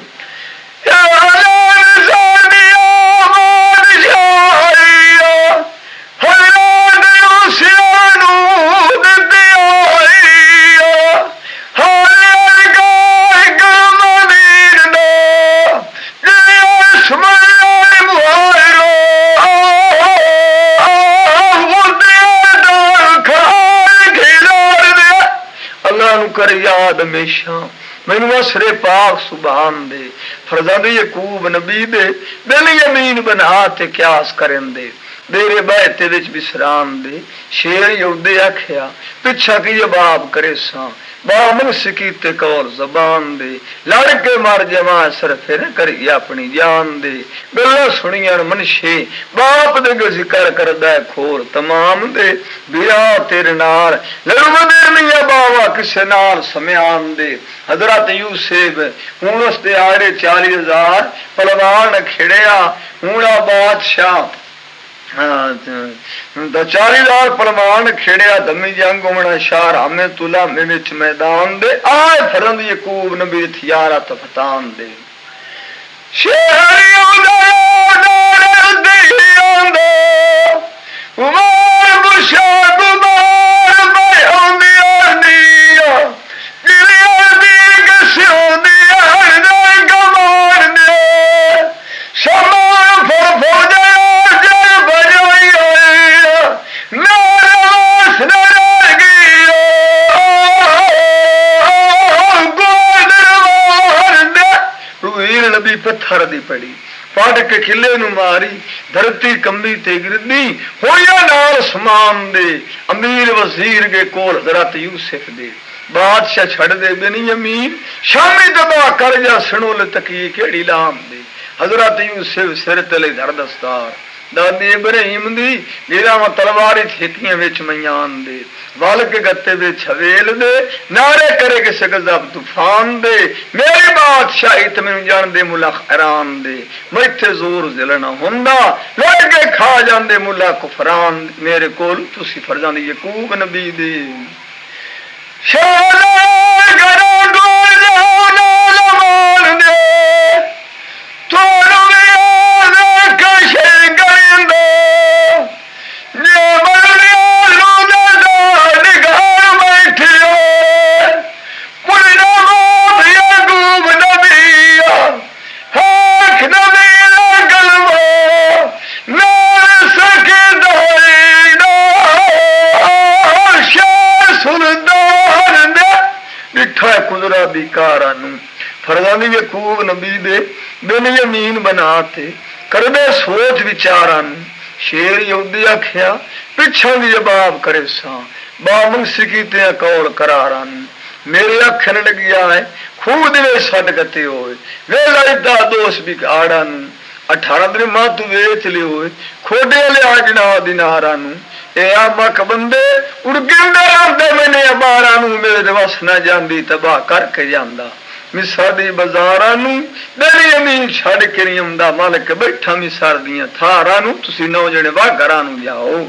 कर याद हमेशा मैनू असरे पाक सुभान दे फरजादे यकूब नबी दे दिल यमीन बना ते क्यास करन दे मेरे बहते विच विश्राम दे शेर यहूदे आख्या पिछा की जवाब करे सा बामन सिकीते कौल जबान दे लड़के मर जमा सर फिर करी अपनी जान दे गल्ला सुनियन मनशे बाप दे जिक्र करदा है खोर तमाम दे बिया तेरे नाल लड़वदे मियां बावा किसे नाल समयान दे हजरत यूसुफ हुण उसते आड़े 40,000 पहलवान खिड़िया हुणा बादशाह 40,000 पलवान खेड़िया दमी जंग उमना शार हमें तुला में विच मैदान दे आए फरंद यकूब नबी हथियार हथ फतान दे पत्थर दी पड़ी फाड़ के किले नू मारी धरती कंबी ते गिरदी होया नाल समान दे अमीर वजीर के कोल हजरत यूसुफ दे बादशाह छड़ दे बेनियामीन शामी दबा कर जा सनोल तकी केड़ी लाम दे हजरत यूसुफ सिर तले धर दस्तार दादी इब्राहिम दी लीला में तलवारी थेकियां विच मयान दे वाल के गत्ते विच हवेल दे नारे करे के गजब तूफान दे मेरी बादशाही ते मैनू जान दे मुला हैरान दे मैथे जोर जिलना हुंदा लड़ के खा जांदे मुला कुफरान मेरे कोल तुसी फरजांदी यकूब नबी दे शाला गरो डोल जाओ नाल मान दे तोड़ फरजानी यकूब नबी दे बिन यमीन बनाते करदे सोच विचारन शेर यहूदी आख्या पिछा भी जवाब करे सा बामन सिकीते कौल करारन मेरे आखन लगिया है खूब दिवे सद गते होए वेला इदा दोष भी आड़न 18 दिन मां तू वेच लियो खोडे लिया गिना दिनारा नु ए मक बंदे उड़ गिंदा आंदे मैंने अबारा नु मेरे वस ना जांदी तबाह करके जांदा मिसर दी बाजारा नु मेरी अमीन छड़ के नहीं आंदा मालिक बैठा मिसर दियां थारा नु तुसी 9 जने वा घरां नु जाओ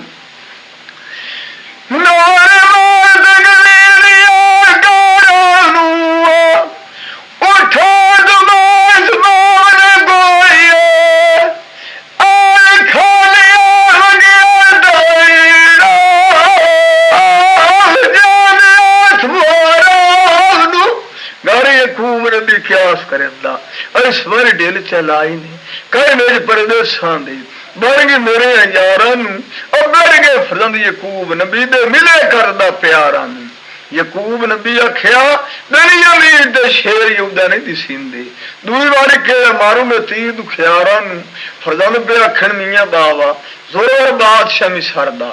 ऐश्वर्य ढिल चलाई ने कई मेरे परदेशा दे बन गए मेरे यारा अब गड़ गए फरजंद यकूब नबी दे मिले करदा प्यारा नूं यकूब नबी आख्या मेरी अमीर दे शेर यहूदा नहीं दिसींदे दूई बारी के मारू मैं तीर दुखियारा नूं फरजंद पे आखन मियां बावा जोर बादशाह मिसर दा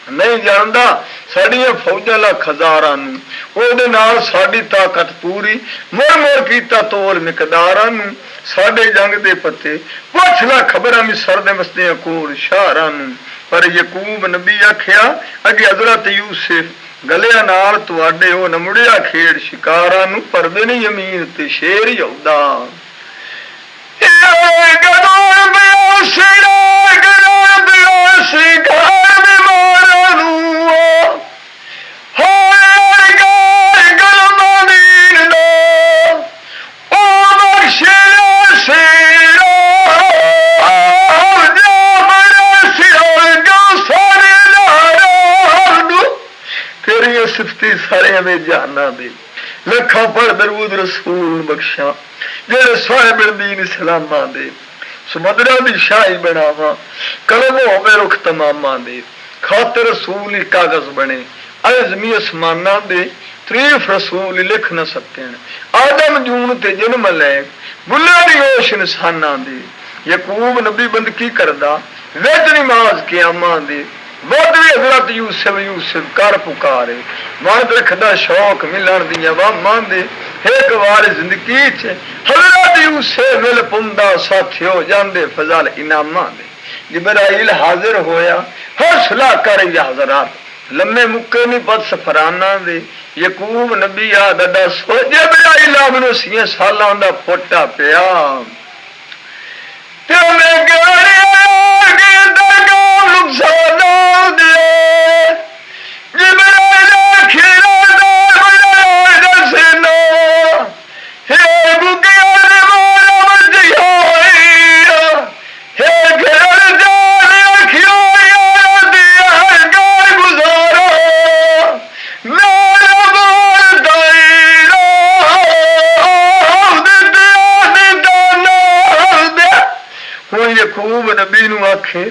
नहीं जानता साड़ियां फौजा लख हजारां ओदे नाल साडी ताकत पूरी मुड़ मुड़ कीता तोल मिकदारां नूं साडे जंग दे पत्ते पुछ ला खबरां मिसर दे मसदियां कोल शहरां नूं पर यकूब नबी आख्या अगे हजरत यूसुफ गलिया नाल तुहाडे ओ नमुड़िया खेड़ शिकारां नूं परदे नहीं यमीन ते शेर यहूदा सिफती सारे में जाना दे लखा पढ़ दरूद रसूल बख्शा जेड़े साहिब दीन इस्लामा दे समुद्रा दी शाही बनावा कलम होवे रुख तमामा दे खातिर रसूल ही कागज बने अज़मी आसमाना दे तरीफ रसूल लिख न सकन आदम जून ते जन्म ले बुला दी होश इंसाना दे यकूब नबी बंदगी करदा विच नमाज क़यामा दे बहुत भी हजरत यूसुफ यूसुफ कर पुकारे मत रखदा शौक मिलन दिया वामा दे एक बार जिंदगी च हजरत यूसुफ मिल पुंदा साथी हो जांदे फजल इनामा दे जिब्राइल हाजिर होया हौसला कर या हजरत लम्मे मुक्के नहीं पद सफराना दे यकूब नबी आ ददा सो जिब्राइल आपनो 6 सालां दा फोटा पिया ते मैं गड़िया के दगा नुकसान यकूब नबी नूं आखे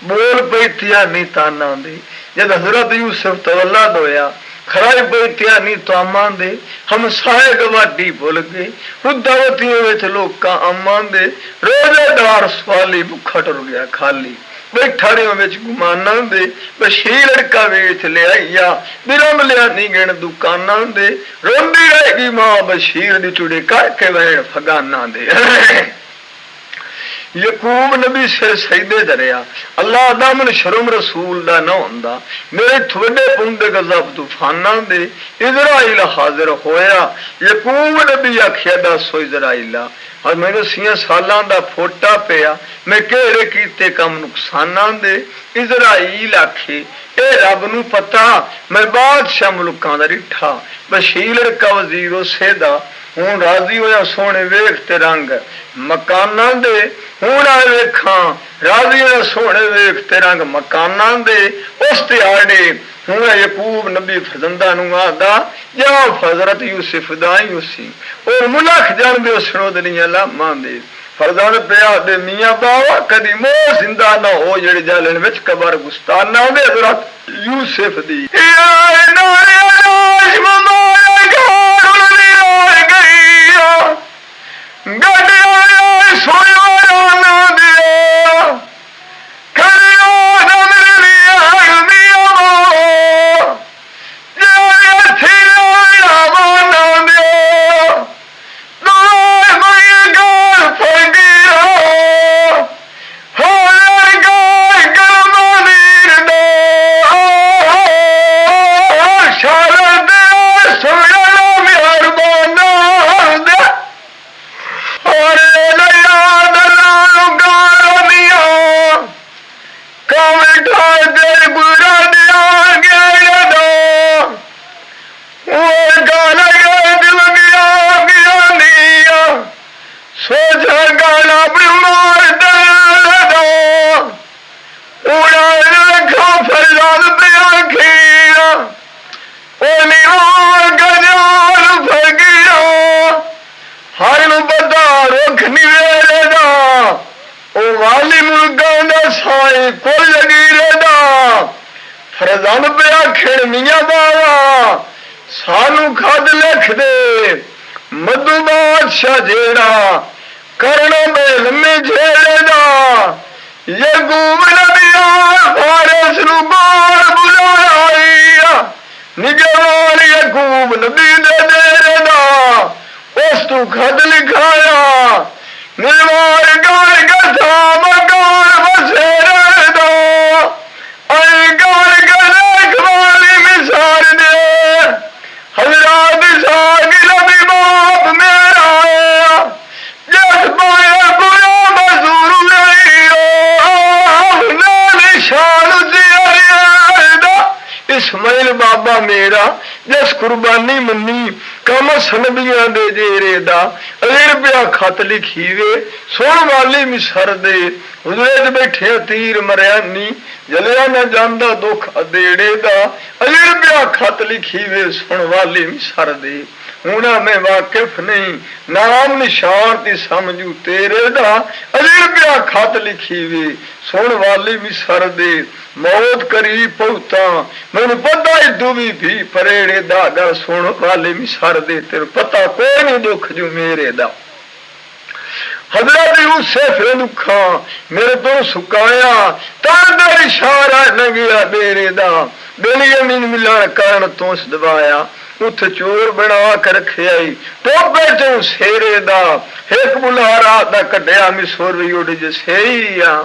बोल पई तियानी ताना दे जब हजरत यूसुफ तवल्ला दोया खराई पई तियानी तामा दे हम साए गवाडी भुल गए उदावतियों विच लोकां अम्मा दे रोजेदार सवाली भुखा टुर गया खाली बैठाड़ियों विच गुमाना दे बशीर लड़का वेच ले आईया बिरम लिया नी गिण दुकाना दे रोंदी रहेगी मां बशीर दी चुड़े करके वैण फगाना दे यकूब नबी सिर सईदे दरिया अल्लाह दामन शर्म रसूल दा ना हुंदा मेरे थोड़े पुंदे गजब तूफाना दे इजराइल हाजिर होया यकूब नबी आखिया दसो इजराइला और मैंने 6 सालां दा फोटा पिया मैं केड़े कीते कम नुकसाना दे इजराइल आखे ए रब नूं पता मैं बादशाह मुल्कां दा रिठा बशीर का वजीर उसे दा हूं राजी होया सोने वेख ते रंग मकाना दे हूं आ वेखा राजी होया सोने वेख ते रंग मकाना दे उस ते आड़े हूं यकूब नबी फरजंदा नूं आदा जा हजरत यूसुफ दा ही उसी और मुलख जान दे सुनो दनिया लामा दे फरजंद पिया दे मियां बावा कदी मो जिंदा ना हो जेड़े जालन विच कबर गुस्ताना दे हजरत यूसुफ दी अब ब्याखण मियां बावा सानू खद लिख दे मधु बादशाह जेड़ा करण मेल में झेड़ेगा यकूब नबी फारस नु बाल बुलाया निगरान यकूब नबी दे देगा उस तू खत लिखाया निर्माण गाल कथा मकान बसेरे दा आई गाल गले वाली मिसार दे हजरात साग नबी बाप मेरा जस पाया बुरा मजूर नहीं निशान इस्माइल बाबा मेरा जिस कुर्बानी मनी कम सनबिया दे जेरे दा अगर पिया खत लिखी वे सुन वाली मिसर दे हुजरे बैठे तीर मरिया नी जलिया न जांदा दुख अदेड़े दा अगर पिया खत लिखी वे सुन वाली मिसर दे हूं मैं वाकिफ नहीं नाम निशान ती समझू तेरे दा अगर पिया खत लिखी वे सुन वाली मिसर दे मौत करी पहुता मैंने पता इदू भी परेड़े दा गल सुन वाले मिसर दे तेरे पता कोई नहीं दुख जू मेरे दा हजरत यूसुफ दुखा मेरे तो सुकाया तार इशारा न गया डेरे दा बेनियामीन मिलन कारण तो दबाया उठ चोर बना कर रखे टोपे चो शेरे दा एक बुलारा दा कटिया मिसोर भी उड़ जसेया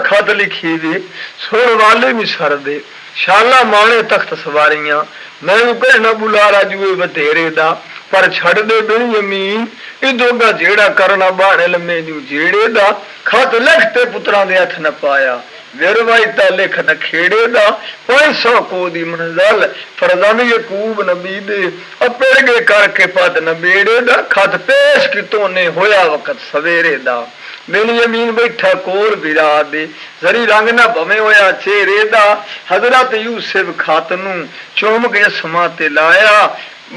खत लिखी दे सुन वाले मिसर दे शाला माने तख्त सवारियां मैं कहना बुलारा जुए बतेरे दा पर छड़ दे बेनियामीन इदोगा जेड़ा करना बाणे लम्मे जू जेड़े दा खत लिखते पुत्रा दे हथ न पाया वेरवाइता लिख न खेड़े दा 500 को दी मंजल फरजान यकूब नबी दे अपेड़ गए करके पद न बेड़े दा खत पेश कितों ने होया वक्त सवेरे दा बेनियामीन बैठा कोल बिरा दे जरी रंग ना भवे होया चेहरे दा हजरत यूसुफ खत नू चूम के समा ते लाया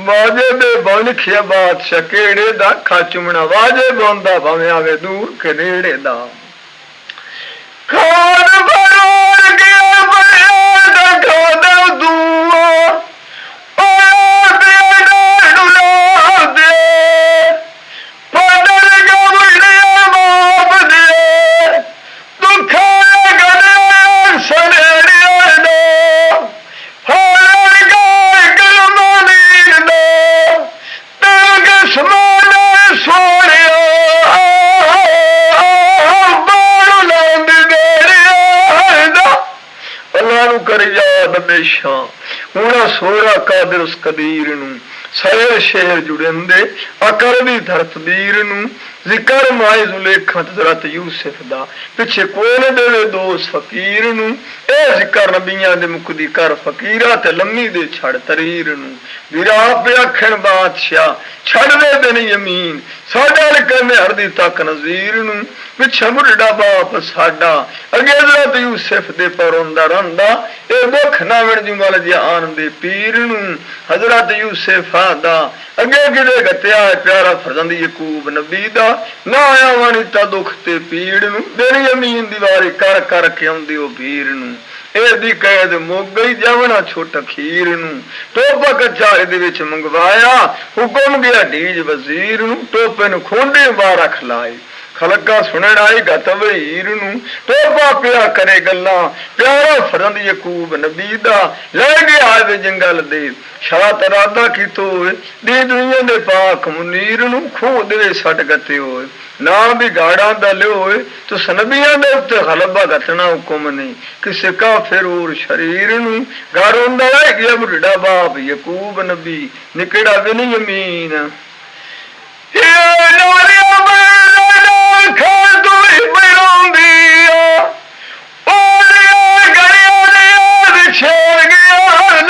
वाजे दे बन लिखिया बादशाह केड़े दा खा चुमना वाजे बोंदा भवे आवे दूर के नेड़े दा खान बरोड़ के बड़े दा खादा दुआ ओ दे डुला दे पदर गवड़े माप दे दुखा गले सनेड़े दो फौर गाय गलमानी दो तेल के समाने सोड़िया कर याद हमेशा हूं सोरा कादिर उस कदीर शेर शेर जुड़े अकर भी धरतबीर जिक्र माए जुलेखा हजरत यूसुफ दा पिछे कोई न देवे दोस्त फकीर ए जिक्र नबियां दे मुकदी कर फकीरा ते लम्मी दे छड़ तरीर विरा पे आखण बादशाह छड़ दे बेनियामीन साडा करने हरदी तक नजीर पिछे मुरड़ा बाप साडा अगे हजरत यूसुफ दे परोंदा रंदा ए दुख ना वण जू वाल जान दे पीर हजरत यूसुफ दा अगे किदे गत्या प्यारा फरजंद यकूब नबी दा ना आया वणिता दुख ते पीड़ बेनियामीन दीवारी कर कर के आउंदी ओ भीर एदी कैद मुक गई जावना छोटा खीर टोपा कच्चा दे विच मंगवाया हुक्म गया ढीज वजीर टोपे नु खोंडे बार खलाए खलका सुनण आई गत वहीर टोपा पिया करे गल्ला प्यारा फरंद यकूब नबी दा ले गया वे जंगल दे शात रादा की तो दी दुनिया दे पाक मुनीर खो दे सट गते होए ना भी गाड़ा दले होए तो सनबिया दे उत्ते गलबा गतना हुक्म नहीं किसे काफिर और शरीर घर होंदा है गया बुढ़ा बाप यकूब नबी निकड़ा बेनियामीन छेड़ गया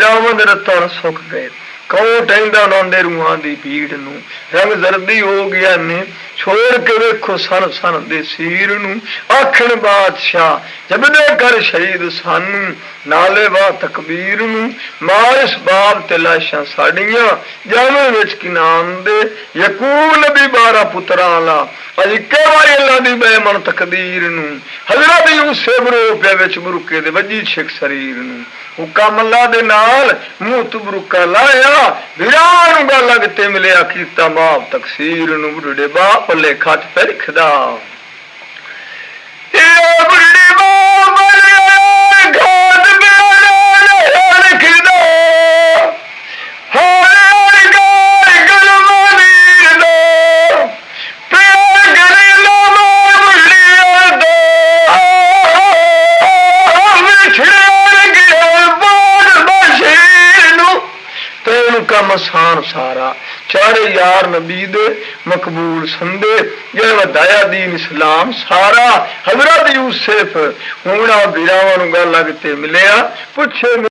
ਵੀਰਾਵਾਂ ਦੇ ਰਤਨ ਸੁੱਕ ਗਏ। ਕੌਣ ਟਹਿੰਦਾ ਉਹਨਾਂ ਦੇ ਰੂਹਾਂ ਦੀ ਭੀੜ ਨੂੰ, ਰੰਗ ਜ਼ਰਦੀ ਹੋ ਗਿਆ ਨੇ ਛੋੜ ਕੇ ਵੇਖੋ ਸਨ ਸਨ ਦੇ ਸੀਰ ਨੂੰ। ਆਖਣ ਬਾਦਸ਼ਾਹ ਜਬਦੇ ਕਰ ਸ਼ਹੀਦ ਸਾਨੂੰ, ਨਾਲੇ ਵਾ ਤਕਬੀਰ ਨੂੰ। ਮਾਰ ਇਸ ਬਾਬ ਤੇ ਲਾਸ਼ਾਂ ਸਾਡੀਆਂ, ਜਾਵੇਂ ਵਿੱਚ ਕਿਨਾਨ ਦੇ ਯਕੂਬ ਨਬੀ 12 ਪੁੱਤਰਾਂ ਲਾ, ਅਜ ਇੱਕੇ ਵਾਰੀ ਅੱਲਾ ਦੀ ਬੇਮਨ ਤਕਦੀਰ ਨੂੰ। ਹਜ਼ਰਤ ਯੂਸੁਫ ਰੋ ਪਿਆ ਵਿੱਚ ਬਰੁਕੇ ਦੇ ਵੱਜੀ ਛਿਕ ਸਰੀਰ ਨੂੰ। ਹੁਕਮ ਅੱਲਾ ਦੇ ਨਾਲ ਮੂੰਹ ਤੋਂ ਬਰੁਕਾ ਲਾਇਆ, ਵੀਰਾਂ ਨੂੰ ਗੱਲ ਲੱਗ ਤੇ ਮਿਲਿਆ ਕੀਤਾ ਮਾਪ ਤਕਸੀਰ ਨੂੰ। ਬੁੱਢੇ ਬਾਪ ਲੇਖਾ ਚ ਪੈ ਲਿਖਦਾ ਇਹ ਬੁੱਢੇ ਬਾਪ ਘਾਟ ਬਿਆਨ ਲਿਖਦਾ ਹਰ ਗਾਇ ਗਲਮਨੀ ਦਾ ਪਿਆਰ ਕਰੇ ਲਾਮਾ ਬੁੱਢਿਆ ਦਾ ਵਿਛੜ ਗਿਆ ਬਾਦ ਬਸ਼ੀਰ ਨੂੰ। ਤੈਨੂੰ ਕੰਮ ਆਸਾਨ ਸਾਰਾ ਚਾਰੇ ਯਾਰ ਨਬੀ ਦੇ ਮਕਬੂਲ ਸੰਦੇ, ਜਿਹੜਾ ਵਧਾਇਆ ਦੀਨ ਇਸਲਾਮ ਸਾਰਾ। ਹਜ਼ਰਤ ਯੂਸੁਫ ਹੁਣ ਵੀਰਾਵਾਂ ਨੂੰ ਗੱਲ ਲੱਗ ਤੇ ਮਿਲਿਆ, ਪੁੱਛੇ